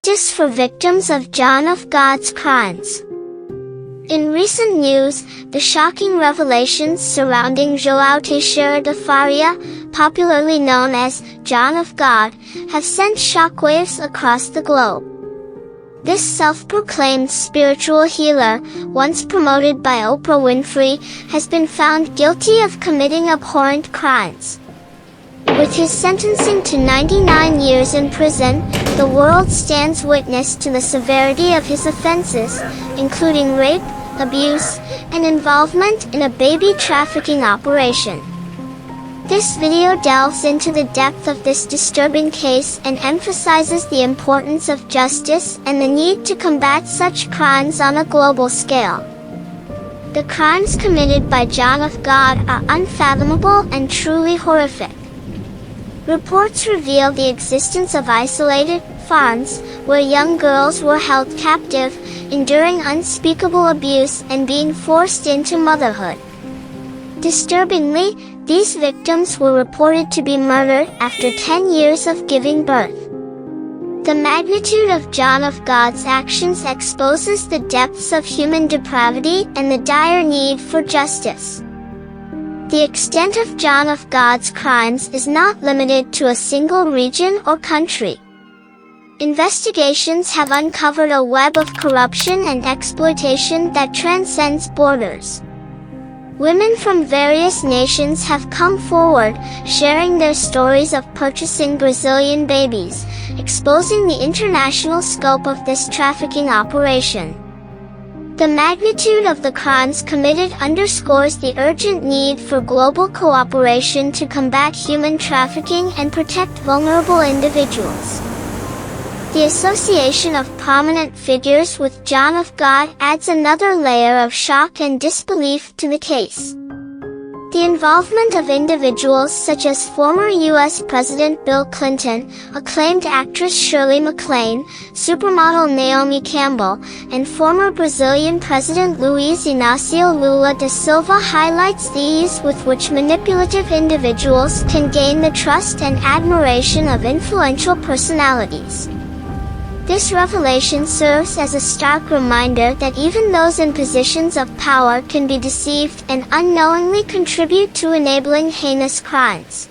Justice for victims of John of God's crimes. In recent news, the shocking revelations surrounding João Teixeira de Faria, popularly known as John of God, have sent shockwaves across the globe. This self-proclaimed spiritual healer, once promoted by Oprah Winfrey, has been found guilty of committing abhorrent crimes. With his sentencing to 99 years in prison, the world stands witness to the severity of his offenses, including rape, abuse, and involvement in a baby trafficking operation. This video delves into the depth of this disturbing case and emphasizes the importance of justice and the need to combat such crimes on a global scale. The crimes committed by John of God are unfathomable and truly horrific. Reports reveal the existence of isolated farms where young girls were held captive, enduring unspeakable abuse and being forced into motherhood. Disturbingly, these victims were reported to be murdered after 10 years of giving birth. The magnitude of John of God's actions exposes the depths of human depravity and the dire need for justice. The extent of John of God's crimes is not limited to a single region or country. Investigations have uncovered a web of corruption and exploitation that transcends borders. Women from various nations have come forward, sharing their stories of purchasing Brazilian babies, exposing the international scope of this trafficking operation. The magnitude of the crimes committed underscores the urgent need for global cooperation to combat human trafficking and protect vulnerable individuals. The association of prominent figures with John of God adds another layer of shock and disbelief to the case. The involvement of individuals such as former U.S. President Bill Clinton, acclaimed actress Shirley MacLaine, supermodel Naomi Campbell, and former Brazilian President Luiz Inácio Lula da Silva highlights the ease with which manipulative individuals can gain the trust and admiration of influential personalities. This revelation serves as a stark reminder that even those in positions of power can be deceived and unknowingly contribute to enabling heinous crimes.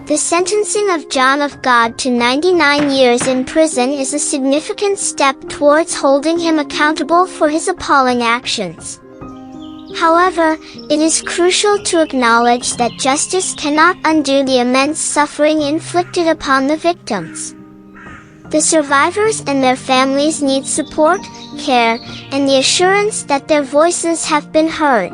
The sentencing of John of God to 99 years in prison is a significant step towards holding him accountable for his appalling actions. However, it is crucial to acknowledge that justice cannot undo the immense suffering inflicted upon the victims. The survivors and their families need support, care, and the assurance that their voices have been heard.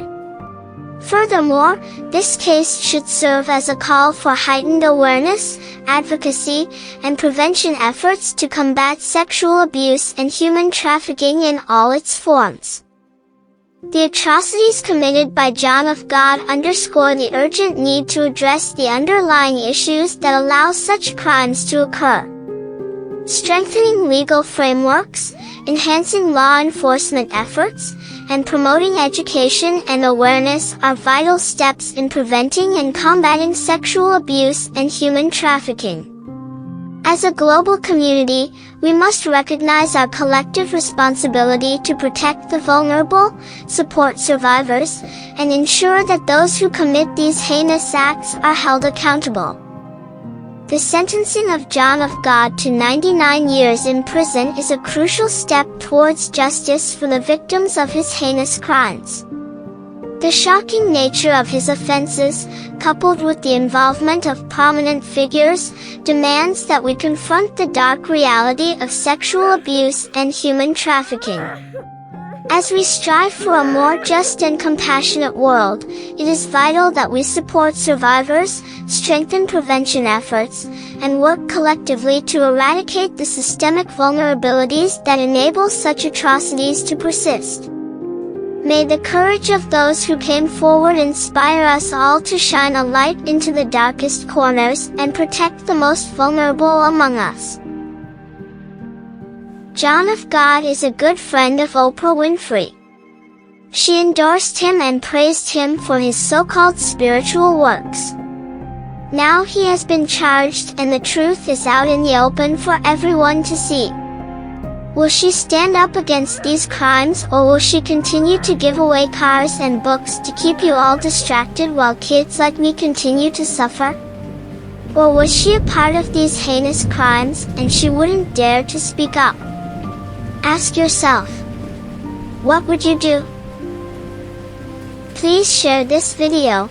Furthermore, this case should serve as a call for heightened awareness, advocacy, and prevention efforts to combat sexual abuse and human trafficking in all its forms. The atrocities committed by John of God underscore the urgent need to address the underlying issues that allow such crimes to occur. Strengthening legal frameworks, enhancing law enforcement efforts, and promoting education and awareness are vital steps in preventing and combating sexual abuse and human trafficking. As a global community, we must recognize our collective responsibility to protect the vulnerable, support survivors, and ensure that those who commit these heinous acts are held accountable. The sentencing of John of God to 99 years in prison is a crucial step towards justice for the victims of his heinous crimes. The shocking nature of his offenses, coupled with the involvement of prominent figures, demands that we confront the dark reality of sexual abuse and human trafficking. As we strive for a more just and compassionate world, it is vital that we support survivors, strengthen prevention efforts, and work collectively to eradicate the systemic vulnerabilities that enable such atrocities to persist. May the courage of those who came forward inspire us all to shine a light into the darkest corners and protect the most vulnerable among us. John of God is a good friend of Oprah Winfrey. She endorsed him and praised him for his so-called spiritual works. Now he has been charged and the truth is out in the open for everyone to see. Will she stand up against these crimes, or will she continue to give away cars and books to keep you all distracted while kids like me continue to suffer? Or was she a part of these heinous crimes and she wouldn't dare to speak up? Ask yourself, what would you do? Please share this video.